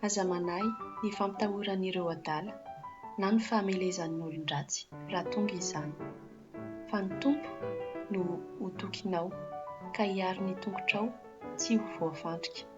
Aza manahy ny fampitahoran'ireo adala na ny fahamelezan'ny olon-dratsy raha tonga izany. Fa ny tompo no ho tokinao ka hiaro ny tongotrao tsy ho voafandrika.